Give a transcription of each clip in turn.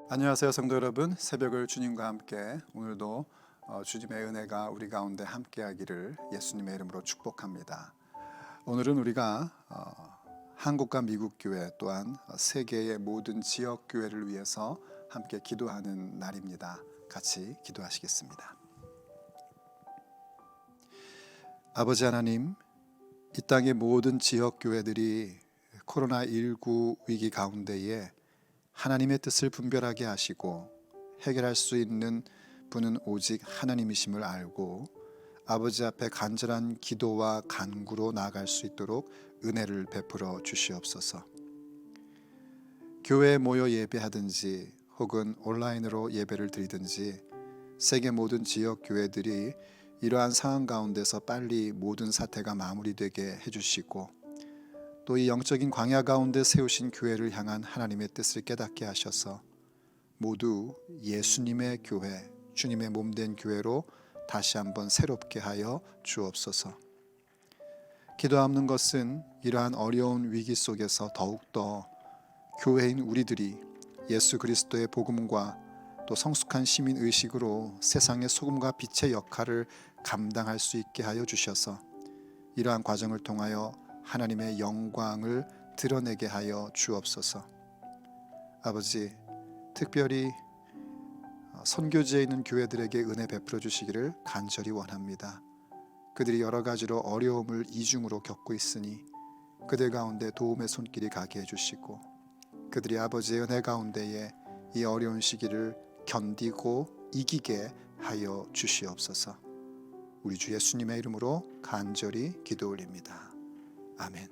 안녕하세요, 성도 여러분. 새벽을 주님과 함께 오늘도 주님의 은혜가 우리 가운데 함께하기를 예수님의 이름으로 축복합니다. 오늘은 우리가 한국과 미국 교회 또한 세계의 모든 지역 교회를 위해서 함께 기도하는 날입니다. 같이 기도하시겠습니다. 아버지 하나님, 이 땅의 모든 지역 교회들이 코로나19 위기 가운데에 하나님의 뜻을 분별하게 하시고 해결할 수 있는 분은 오직 하나님이심을 알고 아버지 앞에 간절한 기도와 간구로 나아갈 수 있도록 은혜를 베풀어 주시옵소서. 교회에 모여 예배하든지 혹은 온라인으로 예배를 드리든지 세계 모든 지역 교회들이 이러한 상황 가운데서 빨리 모든 사태가 마무리되게 해주시고 또 이 영적인 광야 가운데 세우신 교회를 향한 하나님의 뜻을 깨닫게 하셔서 모두 예수님의 교회, 주님의 몸된 교회로 다시 한번 새롭게 하여 주옵소서. 기도하는 것은 이러한 어려운 위기 속에서 더욱더 교회인 우리들이 예수 그리스도의 복음과 또 성숙한 시민 의식으로 세상의 소금과 빛의 역할을 감당할 수 있게 하여 주셔서 이러한 과정을 통하여 하나님의 영광을 드러내게 하여 주옵소서. 아버지, 특별히 선교지에 있는 교회들에게 은혜 베풀어 주시기를 간절히 원합니다. 그들이 여러 가지로 어려움을 이중으로 겪고 있으니 그들 가운데 도움의 손길이 가게 해주시고 그들이 아버지의 은혜 가운데에 이 어려운 시기를 견디고 이기게 하여 주시옵소서. 우리 주 예수님의 이름으로 간절히 기도 올립니다. 아멘.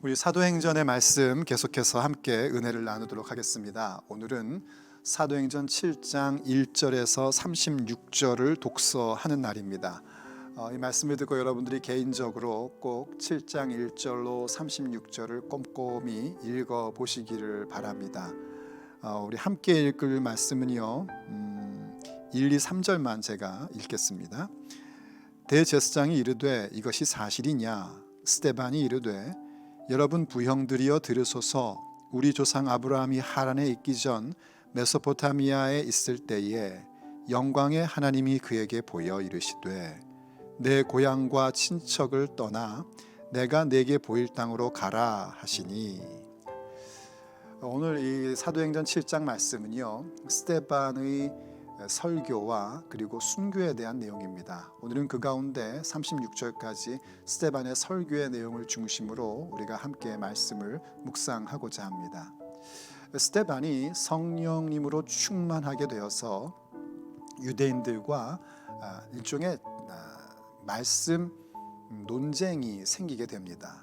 우리 사도행전의 말씀 계속해서 함께 은혜를 나누도록 하겠습니다. 오늘은 사도행전 7장 1절에서 36절을 독서하는 날입니다. 이 말씀을 듣고 여러분들이 개인적으로 꼭 7장 1절로 36절을 꼼꼼히 읽어보시기를 바랍니다. 우리 함께 읽을 말씀은요 1, 2, 3절만 제가 읽겠습니다. 대제사장이 이르되 이것이 사실이냐? 스데반이 이르되 여러분 부형들이여 들으소서. 우리 조상 아브라함이 하란에 있기 전 메소포타미아에 있을 때에 영광의 하나님이 그에게 보여 이르시되 내 고향과 친척을 떠나 내가 내게 보일 땅으로 가라 하시니. 오늘 이 사도행전 7장 말씀은요 스데반의 설교와 그리고 순교에 대한 내용입니다. 오늘은 그 가운데 36절까지 스데반의 설교의 내용을 중심으로 우리가 함께 말씀을 묵상하고자 합니다. 스데반이 성령님으로 충만하게 되어서 유대인들과 일종의 말씀 논쟁이 생기게 됩니다.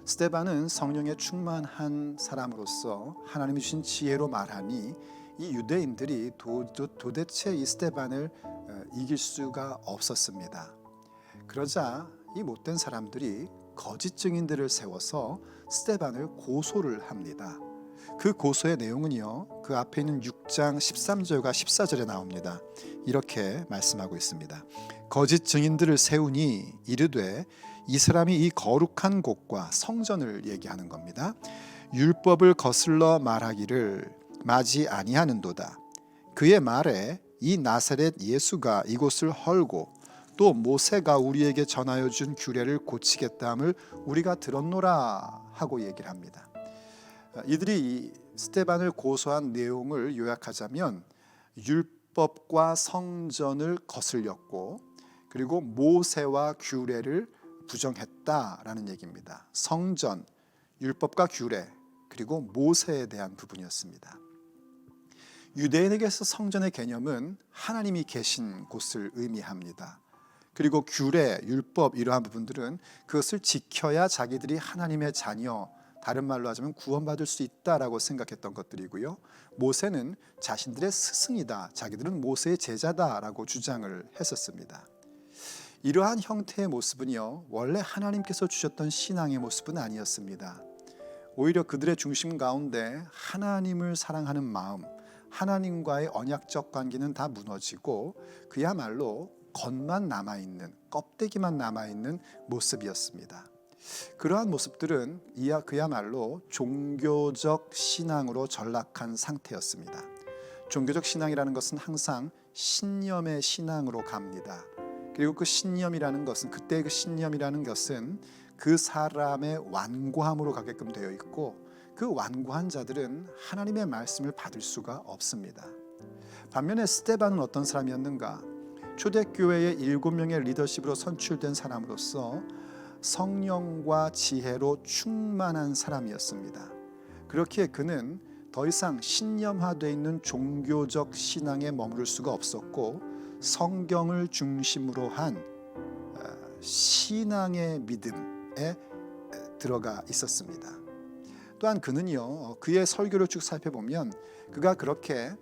스데반은 성령에 충만한 사람으로서 하나님이 주신 지혜로 말하니 이 유대인들이 도대체 이 스데반을 이길 수가 없었습니다. 그러자 이 못된 사람들이 거짓 증인들을 세워서 스데반을 고소를 합니다. 그 고소의 내용은요 그 앞에 있는 6장 13절과 14절에 나옵니다. 이렇게 말씀하고 있습니다. 거짓 증인들을 세우니 이르되 이 사람이 이 거룩한 곳과 성전을 얘기하는 겁니다. 율법을 거슬러 말하기를 마지 아니하는도다. 그의 말에 이 나사렛 예수가 이곳을 헐고 또 모세가 우리에게 전하여 준 규례를 고치겠다함을 우리가 들었노라 하고 얘기를 합니다. 이들이 스데반을 고소한 내용을 요약하자면 율법과 성전을 거슬렸고 그리고 모세와 규례를 부정했다라는 얘기입니다. 성전, 율법과 규례 그리고 모세에 대한 부분이었습니다. 유대인에게서 성전의 개념은 하나님이 계신 곳을 의미합니다. 그리고 규례, 율법 이러한 부분들은 그것을 지켜야 자기들이 하나님의 자녀, 다른 말로 하자면 구원받을 수 있다라고 생각했던 것들이고요. 모세는 자신들의 스승이다, 자기들은 모세의 제자다라고 주장을 했었습니다. 이러한 형태의 모습은요 원래 하나님께서 주셨던 신앙의 모습은 아니었습니다. 오히려 그들의 중심 가운데 하나님을 사랑하는 마음, 하나님과의 언약적 관계는 다 무너지고 그야말로 겉만 남아있는, 껍데기만 남아있는 모습이었습니다. 그러한 모습들은 그야말로 종교적 신앙으로 전락한 상태였습니다. 종교적 신앙이라는 것은 항상 신념의 신앙으로 갑니다. 그리고 그 신념이라는 것은 그때 그 신념이라는 것은 그 사람의 완고함으로 가게끔 되어 있고 그 완고한 자들은 하나님의 말씀을 받을 수가 없습니다. 반면에 스데반은 어떤 사람이었는가? 초대교회의 7명의 리더십으로 선출된 사람으로서 성령과 지혜로 충만한 사람이었습니다. 그렇기에 그는 더 이상 신념화되어 있는 종교적 신앙에 머무를 수가 없었고 성경을 중심으로 한 신앙의 믿음에 들어가 있었습니다. 또한 그는요, 그의 설교를 쭉 살펴보면 그가 그렇게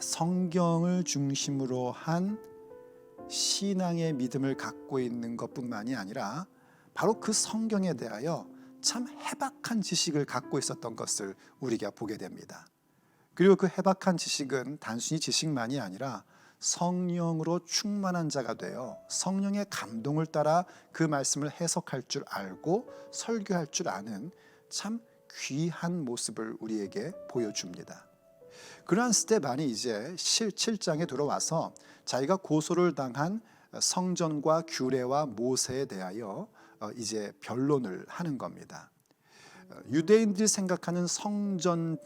성경을 중심으로 한 신앙의 믿음을 갖고 있는 것뿐만이 아니라 바로 그 성경에 대하여 참 해박한 지식을 갖고 있었던 것을 우리가 보게 됩니다. 그리고 그 해박한 지식은 단순히 지식만이 아니라 성령으로 충만한 자가 되어 성령의 감동을 따라 그 말씀을 해석할 줄 알고 설교할 줄 아는 참 귀한 모습을 우리에게 보여줍니다. 그러한 스데반이 이제 7장에 들어와서 자기가 고소를 당한 성전과 규례와 모세에 대하여 이제 변론을 하는 겁니다. 유대인들이 생각하는 성전,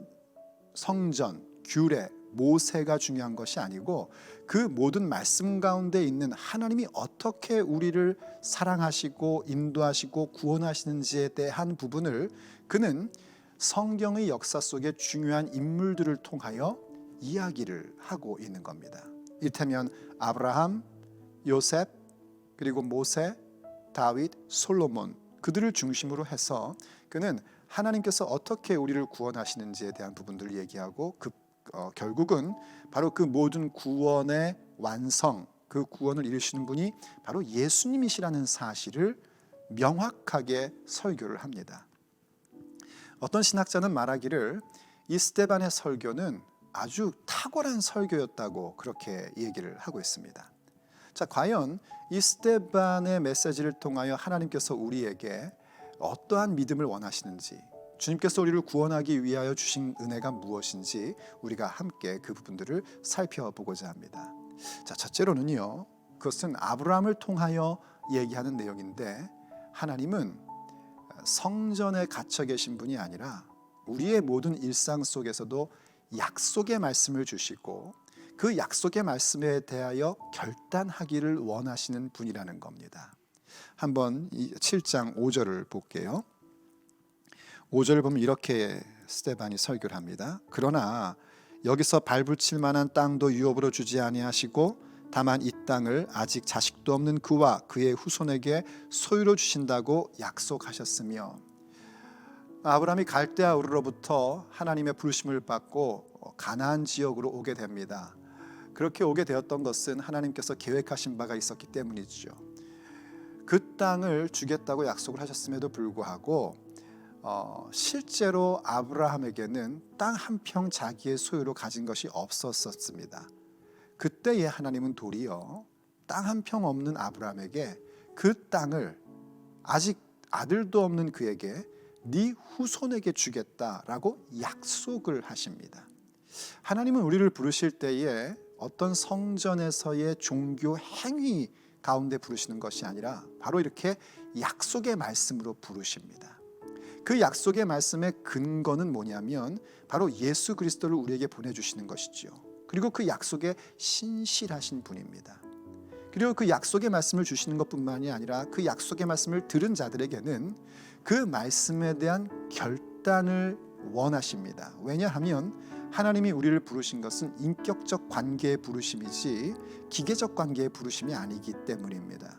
규례, 모세가 중요한 것이 아니고 그 모든 말씀 가운데 있는 하나님이 어떻게 우리를 사랑하시고 인도하시고 구원하시는지에 대한 부분을 그는 성경의 역사 속에 중요한 인물들을 통하여 이야기를 하고 있는 겁니다. 이를테면 아브라함, 요셉, 그리고 모세, 다윗, 솔로몬 그들을 중심으로 해서 그는 하나님께서 어떻게 우리를 구원하시는지에 대한 부분들을 얘기하고 결국은 바로 그 모든 구원의 완성, 그 구원을 이루시는 분이 바로 예수님이시라는 사실을 명확하게 설교를 합니다. 어떤 신학자는 말하기를 이 스데반의 설교는 아주 탁월한 설교였다고 그렇게 얘기를 하고 있습니다. 자, 과연 이 스데반의 메시지를 통하여 하나님께서 우리에게 어떠한 믿음을 원하시는지, 주님께서 우리를 구원하기 위하여 주신 은혜가 무엇인지 우리가 함께 그 부분들을 살펴보고자 합니다. 자, 첫째로는요, 그것은 아브라함을 통하여 얘기하는 내용인데 하나님은 성전에 갇혀 계신 분이 아니라 우리의 모든 일상 속에서도 약속의 말씀을 주시고 그 약속의 말씀에 대하여 결단하기를 원하시는 분이라는 겁니다. 한번 7장 5절을 볼게요. 5절을 보면 이렇게 스데반이 설교를 합니다. 그러나 여기서 발붙일 만한 땅도 유업으로 주지 아니하시고 다만 이 땅을 아직 자식도 없는 그와 그의 후손에게 소유로 주신다고 약속하셨으며, 아브라함이 갈대아 우르로부터 하나님의 부르심을 받고 가나안 지역으로 오게 됩니다. 그렇게 오게 되었던 것은 하나님께서 계획하신 바가 있었기 때문이죠. 그 땅을 주겠다고 약속을 하셨음에도 불구하고 실제로 아브라함에게는 땅 한 평 자기의 소유로 가진 것이 없었습니다. 그때에 하나님은 도리어 땅 한 평 없는 아브라함에게 그 땅을 아직 아들도 없는 그에게 네 후손에게 주겠다라고 약속을 하십니다. 하나님은 우리를 부르실 때에 어떤 성전에서의 종교 행위 가운데 부르시는 것이 아니라 바로 이렇게 약속의 말씀으로 부르십니다. 그 약속의 말씀의 근거는 뭐냐면 바로 예수 그리스도를 우리에게 보내주시는 것이죠. 그리고 그 약속에 신실하신 분입니다. 그리고 그 약속의 말씀을 주시는 것뿐만이 아니라 그 약속의 말씀을 들은 자들에게는 그 말씀에 대한 결단을 원하십니다. 왜냐하면 하나님이 우리를 부르신 것은 인격적 관계의 부르심이지 기계적 관계의 부르심이 아니기 때문입니다.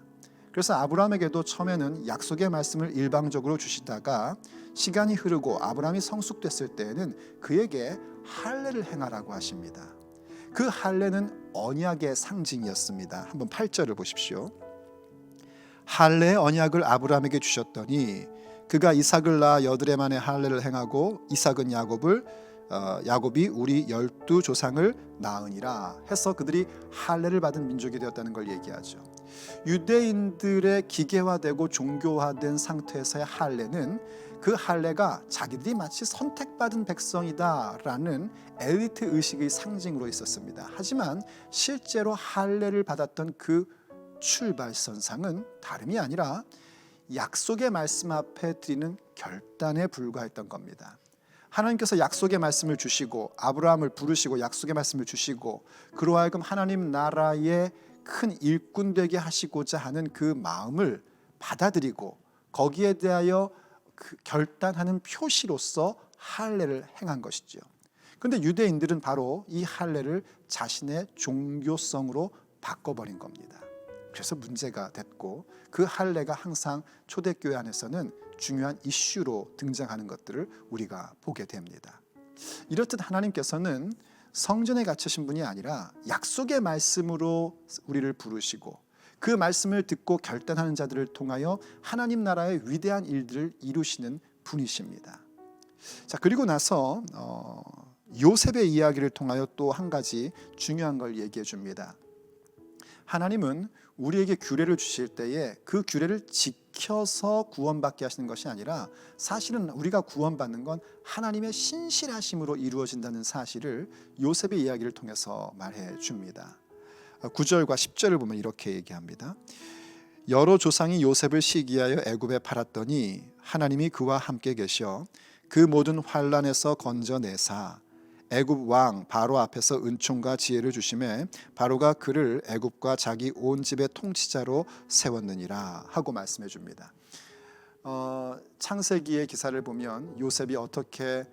그래서 아브라함에게도 처음에는 약속의 말씀을 일방적으로 주시다가 시간이 흐르고 아브라함이 성숙됐을 때에는 그에게 할례를 행하라고 하십니다. 그 할례는 언약의 상징이었습니다. 한번 8절을 보십시오. 할례의 언약을 아브라함에게 주셨더니 그가 이삭을 낳아 여드레 만에 할례를 행하고 이삭은 야곱을 야곱이 우리 12조상을 낳으니라 해서 그들이 할례를 받은 민족이 되었다는 걸 얘기하죠. 유대인들의 기계화되고 종교화된 상태에서의 할례는 그 할례가 자기들이 마치 선택받은 백성이다라는 엘리트 의식의 상징으로 있었습니다. 하지만 실제로 할례를 받았던 그 출발선상은 다름이 아니라 약속의 말씀 앞에 드리는 결단에 불과했던 겁니다. 하나님께서 약속의 말씀을 주시고 아브라함을 부르시고 약속의 말씀을 주시고 그로 하여금 하나님 나라의 큰 일꾼 되게 하시고자 하는 그 마음을 받아들이고 거기에 대하여 그 결단하는 표시로서 할례를 행한 것이죠. 그런데 유대인들은 바로 이 할례를 자신의 종교성으로 바꿔버린 겁니다. 그래서 문제가 됐고 그 할례가 항상 초대교회 안에서는 중요한 이슈로 등장하는 것들을 우리가 보게 됩니다. 이렇듯 하나님께서는 성전에 갇히신 분이 아니라 약속의 말씀으로 우리를 부르시고 그 말씀을 듣고 결단하는 자들을 통하여 하나님 나라의 위대한 일들을 이루시는 분이십니다. 자, 그리고 나서 요셉의 이야기를 통하여 또 한 가지 중요한 걸 얘기해 줍니다. 하나님은 우리에게 규례를 주실 때에 그 규례를 지켜서 구원받게 하시는 것이 아니라 사실은 우리가 구원받는 건 하나님의 신실하심으로 이루어진다는 사실을 요셉의 이야기를 통해서 말해 줍니다. 9절과 10절을 보면 이렇게 얘기합니다. 여러 조상이 요셉을 시기하여 애굽에 팔았더니 하나님이 그와 함께 계셔 그 모든 환난에서 건져내사 애굽 왕 바로 앞에서 은총과 지혜를 주심에 바로가 그를 애굽과 자기 온 집의 통치자로 세웠느니라 하고 말씀해 줍니다. 창세기의 기사를 보면 요셉이 어떻게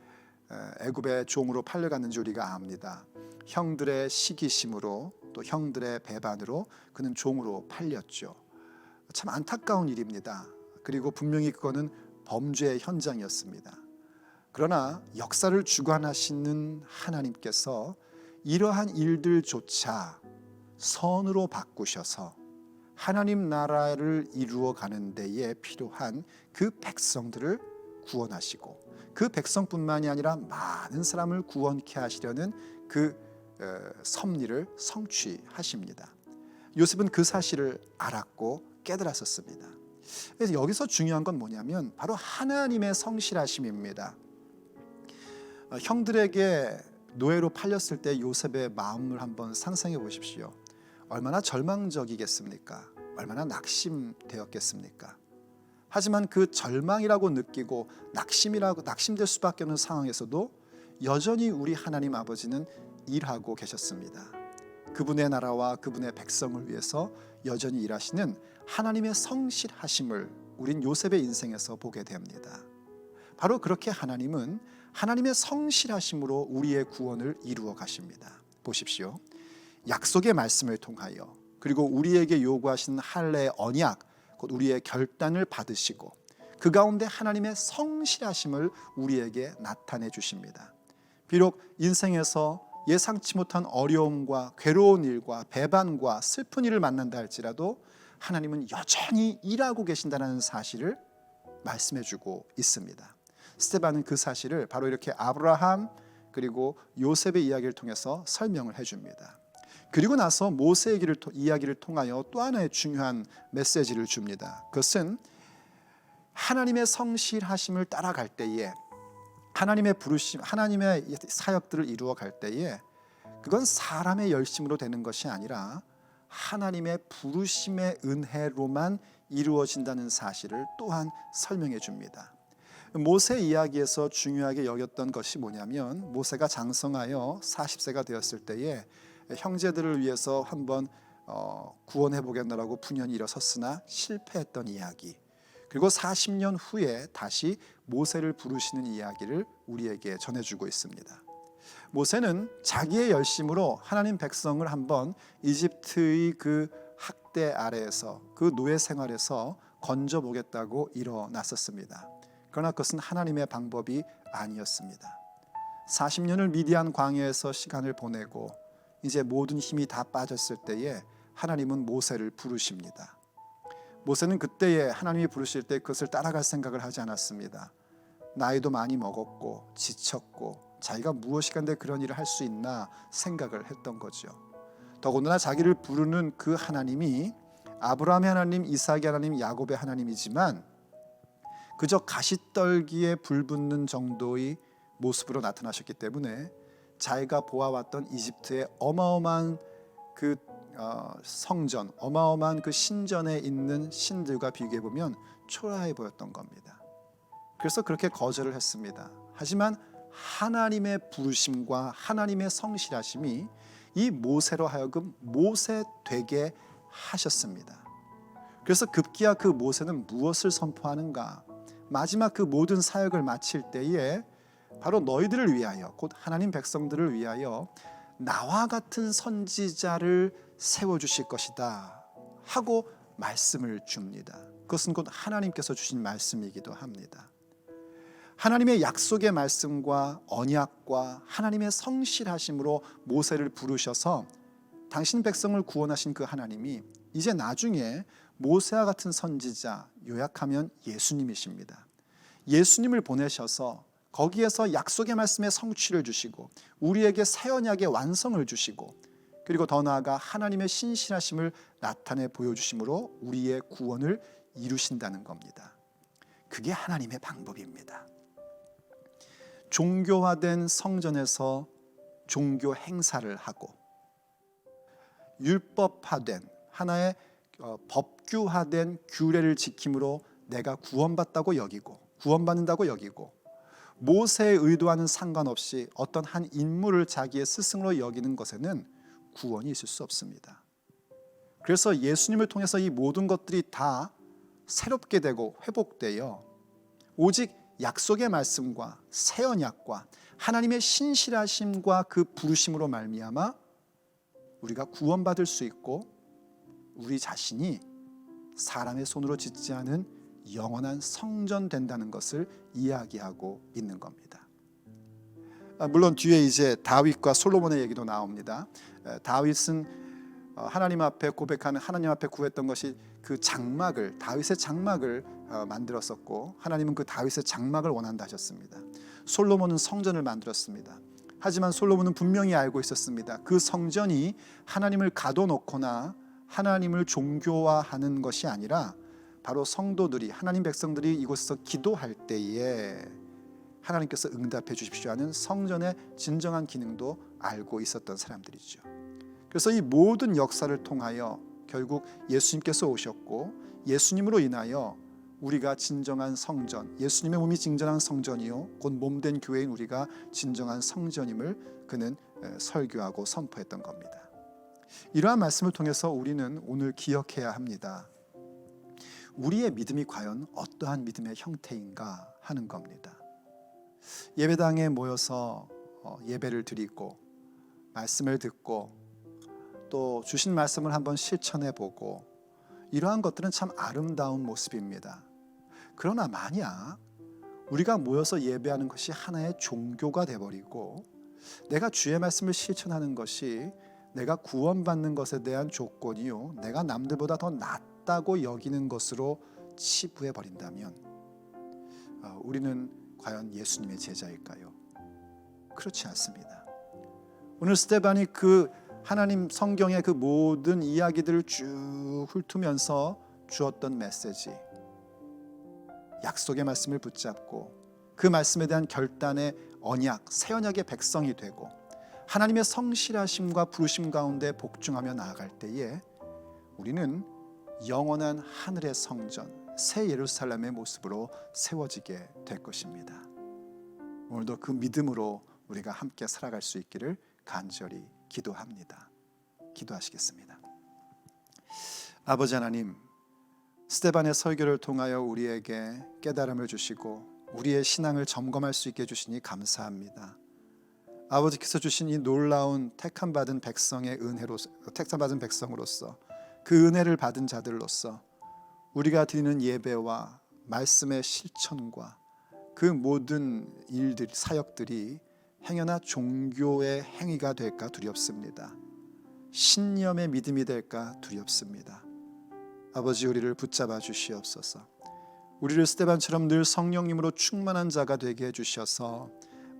애굽의 종으로 팔려갔는지 우리가 압니다. 형들의 시기심으로 또 형들의 배반으로 그는 종으로 팔렸죠. 참 안타까운 일입니다. 그리고 분명히 그거는 범죄의 현장이었습니다. 그러나 역사를 주관하시는 하나님께서 이러한 일들조차 선으로 바꾸셔서 하나님 나라를 이루어가는 데에 필요한 그 백성들을 구원하시고 그 백성뿐만이 아니라 많은 사람을 구원케 하시려는 그 섭리를 성취하십니다. 요셉은 그 사실을 알았고 깨달았었습니다. 그래서 여기서 중요한 건 뭐냐면 바로 하나님의 성실하심입니다. 형들에게 노예로 팔렸을 때 요셉의 마음을 한번 상상해 보십시오. 얼마나 절망적이겠습니까? 얼마나 낙심되었겠습니까? 하지만 그 절망이라고 느끼고 낙심될 수밖에 없는 상황에서도 여전히 우리 하나님 아버지는 일하고 계셨습니다. 그분의 나라와 그분의 백성을 위해서 여전히 일하시는 하나님의 성실하심을 우린 요셉의 인생에서 보게 됩니다. 바로 그렇게 하나님은 하나님의 성실하심으로 우리의 구원을 이루어 가십니다. 보십시오. 약속의 말씀을 통하여 그리고 우리에게 요구하신 할례의 언약, 곧 우리의 결단을 받으시고 그 가운데 하나님의 성실하심을 우리에게 나타내 주십니다. 비록 인생에서 예상치 못한 어려움과 괴로운 일과 배반과 슬픈 일을 만난다 할지라도 하나님은 여전히 일하고 계신다는 사실을 말씀해 주고 있습니다. 스데반은 그 사실을 바로 이렇게 아브라함 그리고 요셉의 이야기를 통해서 설명을 해줍니다. 그리고 나서 모세의 이야기를 통하여 또 하나의 중요한 메시지를 줍니다. 그것은 하나님의 성실하심을 따라갈 때에 하나님의 부르심, 하나님의 사역들을 이루어 갈 때에 그건 사람의 열심으로 되는 것이 아니라 하나님의 부르심의 은혜로만 이루어진다는 사실을 또한 설명해 줍니다. 모세 이야기에서 중요하게 여겼던 것이 뭐냐면 모세가 장성하여 40세가 되었을 때에 형제들을 위해서 한번 구원해 보겠노라고 분연히 일어섰으나 실패했던 이야기, 그리고 40년 후에 다시 모세를 부르시는 이야기를 우리에게 전해주고 있습니다. 모세는 자기의 열심으로 하나님 백성을 한번 이집트의 그 학대 아래에서 그 노예 생활에서 건져보겠다고 일어났었습니다. 그러나 그것은 하나님의 방법이 아니었습니다. 40년을 미디안 광야에서 시간을 보내고 이제 모든 힘이 다 빠졌을 때에 하나님은 모세를 부르십니다. 모세는 그때에 하나님이 부르실 때 그것을 따라갈 생각을 하지 않았습니다. 나이도 많이 먹었고 지쳤고 자기가 무엇이간데 그런 일을 할 수 있나 생각을 했던 거죠. 더군다나 자기를 부르는 그 하나님이 아브라함의 하나님, 이삭의 하나님, 야곱의 하나님이지만 그저 가시떨기에 불붙는 정도의 모습으로 나타나셨기 때문에 자기가 보아왔던 이집트의 어마어마한 그 성전, 어마어마한 그 신전에 있는 신들과 비교해 보면 초라해 보였던 겁니다. 그래서 그렇게 거절을 했습니다. 하지만 하나님의 부르심과 하나님의 성실하심이 이 모세로 하여금 모세 되게 하셨습니다. 그래서 급기야 그 모세는 무엇을 선포하는가? 마지막 그 모든 사역을 마칠 때에 바로 너희들을 위하여, 곧 하나님 백성들을 위하여 나와 같은 선지자를 세워주실 것이다 하고 말씀을 줍니다. 그것은 곧 하나님께서 주신 말씀이기도 합니다. 하나님의 약속의 말씀과 언약과 하나님의 성실하심으로 모세를 부르셔서 당신 백성을 구원하신 그 하나님이 이제 나중에 모세와 같은 선지자, 요약하면 예수님이십니다. 예수님을 보내셔서 거기에서 약속의 말씀의 성취를 주시고 우리에게 새 언약의 완성을 주시고 그리고 더 나아가 하나님의 신실하심을 나타내 보여주심으로 우리의 구원을 이루신다는 겁니다. 그게 하나님의 방법입니다. 종교화된 성전에서 종교 행사를 하고 율법화된 하나의 법규화된 규례를 지킴으로 내가 구원받다고 여기고 구원받는다고 여기고 모세의 의도와는 상관없이 어떤 한 인물을 자기의 스승으로 여기는 것에는 구원이 있을 수 없습니다. 그래서 예수님을 통해서 이 모든 것들이 다 새롭게 되고 회복되어 오직 약속의 말씀과 새 언약과 하나님의 신실하심과 그 부르심으로 말미암아 우리가 구원받을 수 있고 우리 자신이 사람의 손으로 짓지 않은 영원한 성전 된다는 것을 이야기하고 있는 겁니다. 물론 뒤에 이제 다윗과 솔로몬의 얘기도 나옵니다. 다윗은 하나님 앞에 고백하는 하나님 앞에 구했던 것이 그 장막을 다윗의 장막을 만들었었고 하나님은 그 다윗의 장막을 원한다 하셨습니다. 솔로몬은 성전을 만들었습니다. 하지만 솔로몬은 분명히 알고 있었습니다. 그 성전이 하나님을 가둬놓거나 하나님을 종교화하는 것이 아니라 바로 성도들이 하나님 백성들이 이곳에서 기도할 때에 하나님께서 응답해 주십시오 하는 성전의 진정한 기능도 알고 있었던 사람들이죠. 그래서 이 모든 역사를 통하여 결국 예수님께서 오셨고 예수님으로 인하여 우리가 진정한 성전, 예수님의 몸이 진정한 성전이요 곧 몸된 교회인 우리가 진정한 성전임을 그는 설교하고 선포했던 겁니다. 이러한 말씀을 통해서 우리는 오늘 기억해야 합니다. 우리의 믿음이 과연 어떠한 믿음의 형태인가 하는 겁니다. 예배당에 모여서 예배를 드리고 말씀을 듣고 또 주신 말씀을 한번 실천해 보고 이러한 것들은 참 아름다운 모습입니다. 그러나 만약 우리가 모여서 예배하는 것이 하나의 종교가 되어버리고 내가 주의 말씀을 실천하는 것이 내가 구원받는 것에 대한 조건이요 내가 남들보다 더 낫다고 여기는 것으로 치부해 버린다면 우리는 과연 예수님의 제자일까요? 그렇지 않습니다. 오늘 스데반이 그 하나님 성경의 그 모든 이야기들을 쭉 훑으면서 주었던 메시지, 약속의 말씀을 붙잡고 그 말씀에 대한 결단의 언약, 새 언약의 백성이 되고 하나님의 성실하심과 부르심 가운데 복종하며 나아갈 때에 우리는 영원한 하늘의 성전, 새 예루살렘의 모습으로 세워지게 될 것입니다. 오늘도 그 믿음으로 우리가 함께 살아갈 수 있기를 간절히 기도합니다. 기도하시겠습니다. 아버지 하나님, 스데반의 설교를 통하여 우리에게 깨달음을 주시고 우리의 신앙을 점검할 수 있게 해주시니 감사합니다. 아버지께서 주신 이 놀라운 택함받은 백성의 은혜로, 택함받은 백성으로서 그 은혜를 받은 자들로서 우리가 드리는 예배와 말씀의 실천과 그 모든 일들, 사역들이 행여나 종교의 행위가 될까 두렵습니다. 신념의 믿음이 될까 두렵습니다. 아버지, 우리를 붙잡아 주시옵소서. 우리를 스데반처럼 늘 성령님으로 충만한 자가 되게 해주셔서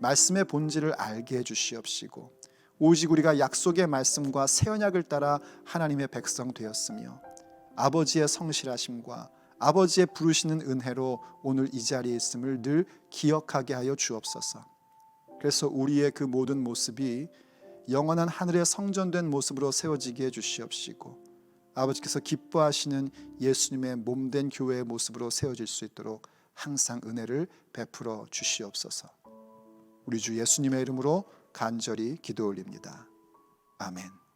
말씀의 본질을 알게 해주시옵시고 오직 우리가 약속의 말씀과 새 언약을 따라 하나님의 백성 되었으며 아버지의 성실하심과 아버지의 부르시는 은혜로 오늘 이 자리에 있음을 늘 기억하게 하여 주옵소서. 그래서 우리의 그 모든 모습이 영원한 하늘의 성전된 모습으로 세워지게 해주시옵시고 아버지께서 기뻐하시는 예수님의 몸된 교회의 모습으로 세워질 수 있도록 항상 은혜를 베풀어 주시옵소서. 우리 주 예수님의 이름으로 간절히 기도 올립니다. 아멘.